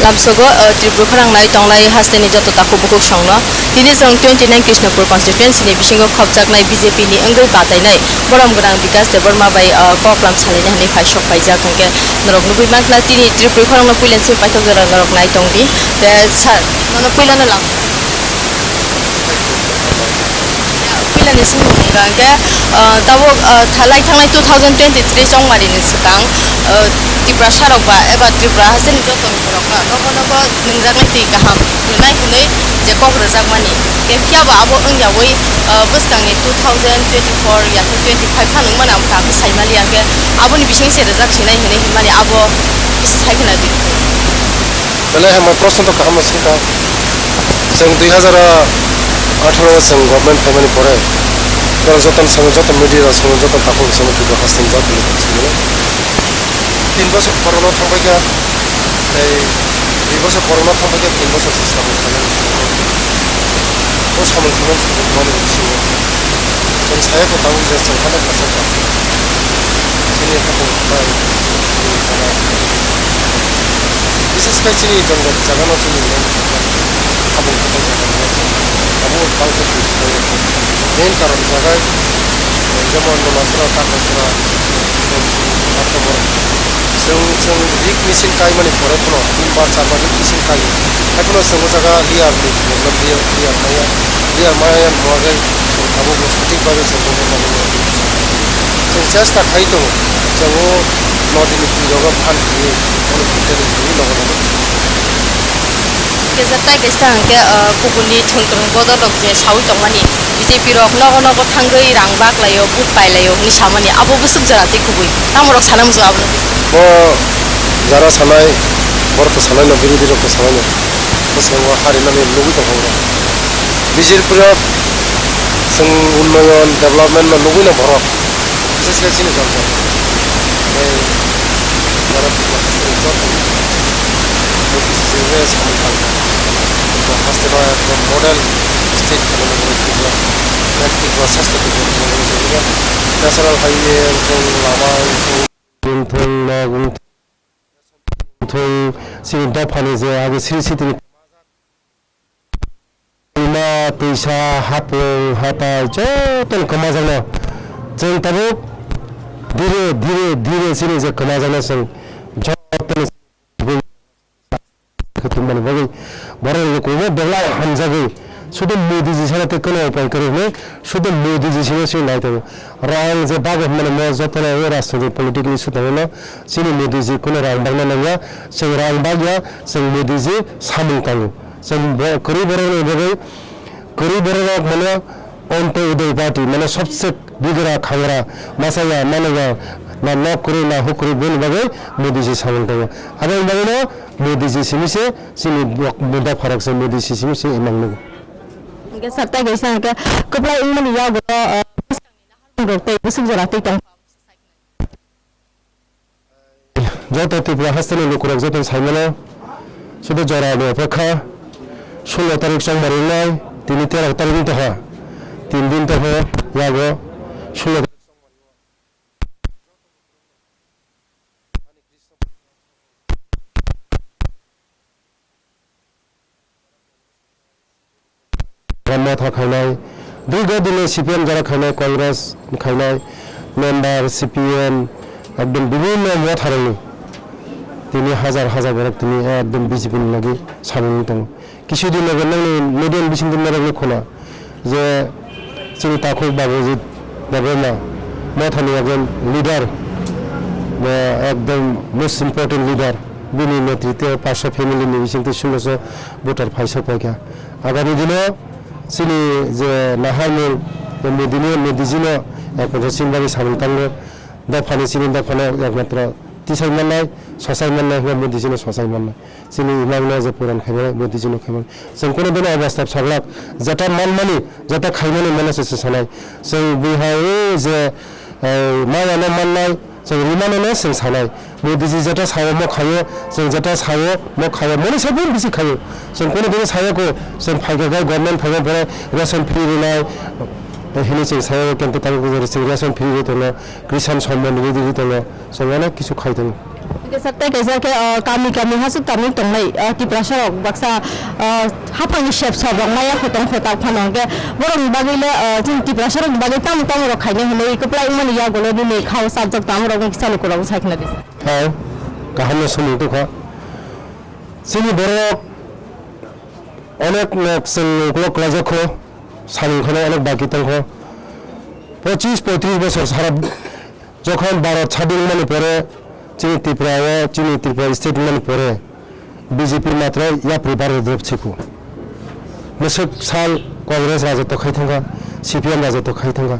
Lamsogo Tripur Pharangnai Tonglai Hasteni Joto Taku Bukuk Songno Tini Jong 29 Krishnapur constituency ni bisingo khopjaknai BJP ni angoi batainai Borom Grang Vikas Deborma bai koklam salini hani phaisok paijak hongke norok nubui mangkla tini Tripur Pharangno puilen se paithok jara norok nai tongdi te sar nono puilana lang pilani sumung gangke tabo thalai thanglai 2023 songmari ni sikang Tripura sarok ba eba Tripura haseni joto mikorokno nogo nogo ningraknai tui kaham nunai hinui je kok rwjakmani kemkia ba abo ongyawi bwskangni 2024 ya 25 phanungmani ang ka saimali ake aboni bising se rwjak sinai hinui himani abo saikena dui पहले हम प्रश्न तो काम का जों 2018 जों government family पड़े तो जतन संग जतन मीडिया संग जतन थाको संग तो हासिन जात तीन बছর कोरोना थांबाय गया दुई बছর कोरोना थांबाय गया तीन बছर सामन खालाम माने जों साया को दाउ जे जों खाना खासा दिनै थाको बाय विशेष चिनी जों जागानो चिनी मेन कारण जाबाय जेमन मानसिफोरा तारफोरा जों रिक मिसिं काय माने फरायफोराव 3 बा 4 बा मिसिं काय एखनो जों जागा रिया प्रब्लेम रिया माया नुवाखै थाबो सঠিকভাবে जों जों চেষ্টা खाइ दङ जों नदिनि पुलियाव फान खायो अनेक नगद Kezatai besta hangke kubuni thungtung bodolok je sawi tongmani BJP rok nogo nogo thanggoi rangbak layo bhut pailayo ni samani abo busuk jarati kubui tamorok sanam jo abno bo jara sanai borto sanai no birodi rok sanai no sewa harinani logi dong BJP rok जों उन्नयन development no logi no borok sesle chini jang model state national highway sing dopani je age city ina tuisa hapo hata joton kamajana jeng tabu dire sini je kamajana sing joton ketumban bagai barai ko me bela hanjagi শুধু মোদিজির সাথে কোনো উপায় করে নেই শুধু মোদিজির সাথে নাই তো রাং যে বাগ মানে মজত না ওই রাষ্ট্রীয় পলিটিক্যাল ইস্যু তো না সিনি মোদিজি কোনো রাং বাগ না না সেই রাং বাগয়া সেই মোদিজি সামুং তাঙ্গু সেই করি বড় মানে অন্ত উদয় পার্টি মানে সবচেয়ে বিগড়া খাগড়া মাসায়া মানেগা না নক করে না হুকরি বল বাগে মোদিজি সামুং তাঙ্গু আবার বাগে না মোদিজি সিমিসে সিনি মুদা ফারাক সে মোদিজি সিমিসে ইমাংনু Ke sarta gaisa ke kopla ingmani ya go gokte busuk jarati tong যত ত্রিপুরা হাসতেন লোকরা যত সাইমানো শুধু জরানো অপেক্ষা 16 তারিখ সোমবারের নয় তিনি 13 তারিখ তো হয় 3 দিন তো হয় ইয়াগো 16 মাথা খাইনাই দীর্ঘদিনে সিপিএম যারা খাইনাই কংগ্রেস খাইনাই মেম্বার সিপিএম একদম বিভিন্ন মত হারানি তিনি হাজার বড় তিনি একদম বিজেপি লাগি সামনে দङ কিছুদিন আগে মিডিয়াম বিসিং দিন খোলা যে চিনি তাকো বাবুজিৎ দেবনা মথানি একজন লিডার একদম মোস্ট ইম্পর্টেন্ট লিডার বিনি নেতৃত্বে 500 ফ্যামিলি নিয়ে বিসিংতে 1600 ভোটার ফাইসা পাইকা আগামী দিনে सिनी जे नाहायनि मोदिजिनो एकमात्र सिंबारि सामन्तांनो दफानि सिनि दफानो एकमात्र तिसाइ माननाय ससाइ माननाय हुआ मोदिजिनो ससाइ माननाय सिनि इमांनो जे पुरान खायनो मोदिजिनो खायनो जों कोनो दिन अवस्था सागलाक जता मानमानि जता खायनो मानसे सानाय जों बिहाय जे मायानो माननाय जों रिमाननो जों सानाय मोदिजी जता सायो म खायो जों जता सायो म खायो मनि सबो बिसि खायो जों कोनो दिन सायोको जों फायगा गभर्नमेन्ट फायगा रेशन फ्री होनाय হিনি जों सायाव কিন্তু তার जों রেশন ফ্রি दङ किसान सम्मान निधि दङ जों अनेक किछु खायदों Sate kaisa ke kami hasu kami tonglai tiprasarok baksa hapani shep sorok maya khotong khotak phanong ke borong bagile jin tiprasarok bagai tam rok khaine hone koplai mani ya golo ni khau sabjak tam rok kisalu korok sakhna dis হ্যাঁ কাহামে সমুদ্র খা जोंनि बर' अनेक जों Glück लाजाखौ सालिंखौनो अनेक बाकी दंखौ 25-35 বছর সারা যখন ভারত স্বাধীন মানে পরে जोंनि त्रिपुरा स्टेट মানে পরে বিজেপি মাত্র याप्रि भारत द्रपसिखौ मोसक साल कांग्रेस राजत्व खायथांगा सीपीएम राजत्व खायथांगा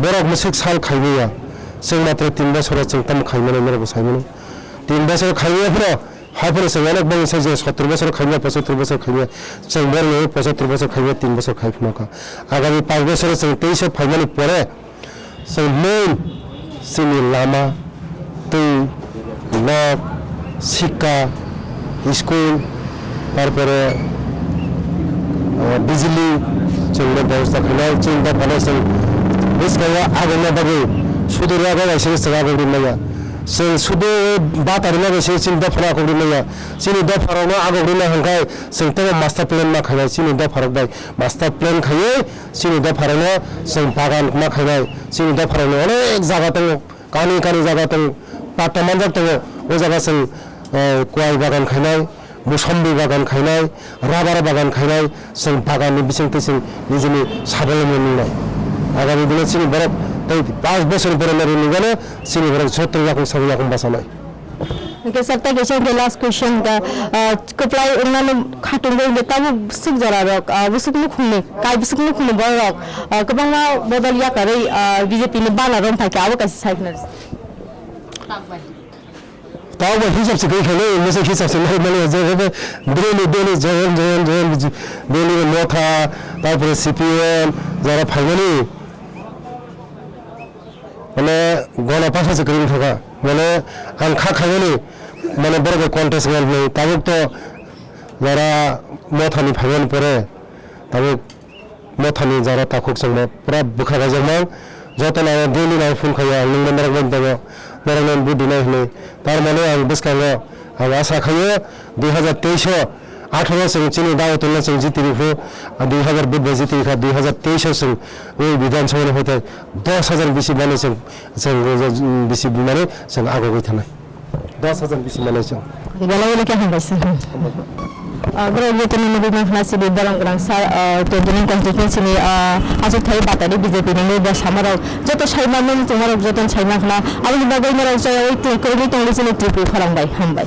बरक मोसक साल खायबैया जों मात्र 3 বছর जों तम खायमोनो मेरबो सायमोनो 3 বছর खायबैयाफोरा हाफोर जों अनेक बंगसे जों 70 বছর खायबैया 75 বছর खायबैया जों मेरनो 75 বছর खायबैया 3 বছর खायफिनाखा आगामी 5 বছর जों 23 फायमानि परे जों मेन जोंनि लामा दै लक शिक्षा स्कुल तारपरे बिजली जों व्यवस्था खालामनाय जों दा फानाय जों बेसगाया आगोलना बागै सुदुरिया गायसे जों आगोलनिया जों सुदु बातारिना गायसे जों दा फाना आगोलनिया जोंनि दा फारावनो आगोलनिया हंखाय जों दा मास्टार प्लेन मा खायनाय जोंनि दा फाराव बाय मास्टार प्लेन खायो जोंनि दा फारावनो जों बागान मा खायनाय जोंनि दा फारावनो अनेक जागा दङ कानि जागा दङ पाटामान जाग दङ ओ जागा जों गय बागान खायनाय मुसम्बि बागान खायनाय राबार बागान खायनाय जों बागाननि बिथिंथिं जों निजेनि साबलम्बि मोननाय आगामी दिनाव जोंनि बर' 5 বছর পরে मेरे निगानो जोंनि बर' 70 lakh 70 lakh बासानाय Okay, sir, the last question the koplai unnan khatung de tabu sik jara rok busuk nu khune kai busuk nu khune bor rok kobangma bodal ya kare BJP ni bana rom thake abo kasi saiknar ताऊ वो हिसाब से कहीं खेले मुझे हिसाब से नहीं मिले जगह पे बेली जहन बेली में मोथा तापर सीपीएम जरा फाइनली माने गना पासा से करीन ठोका माने आंखा खायनी माने बरगे कॉन्टेस्ट गल नहीं ताबुक तो जरा मोथानि फाइनल परे ताबुक मोथानि जरा ताखुक संग पूरा बुखा गजमान जतना बेली ना फुन खाया लिंग मेरा गन दगो मेरा बुद्धि नहीं है तार माने आं बेसखाङो आं आसा खायो 2023 18 जों जोंनि दावतुलना जों जितिरिखौ 2022 जितिरिखा 2023 जों ओइ विधानसभानि होते 10,000 बिसि माने जों बिसि माने जों आगोगै थानाय 10,000 बिसि माने जों गलावले के हमबायसे Bro, itu ni nabi mahasiswa di dalam kerangsa tu dengan konstitusi ni asal thai batari BJP ni dah sama rau. Jatuh saya mana tu marok jatuh saya mana. Abu bagai marok saya itu kerja itu ni sini tripu farang bay, ham bay.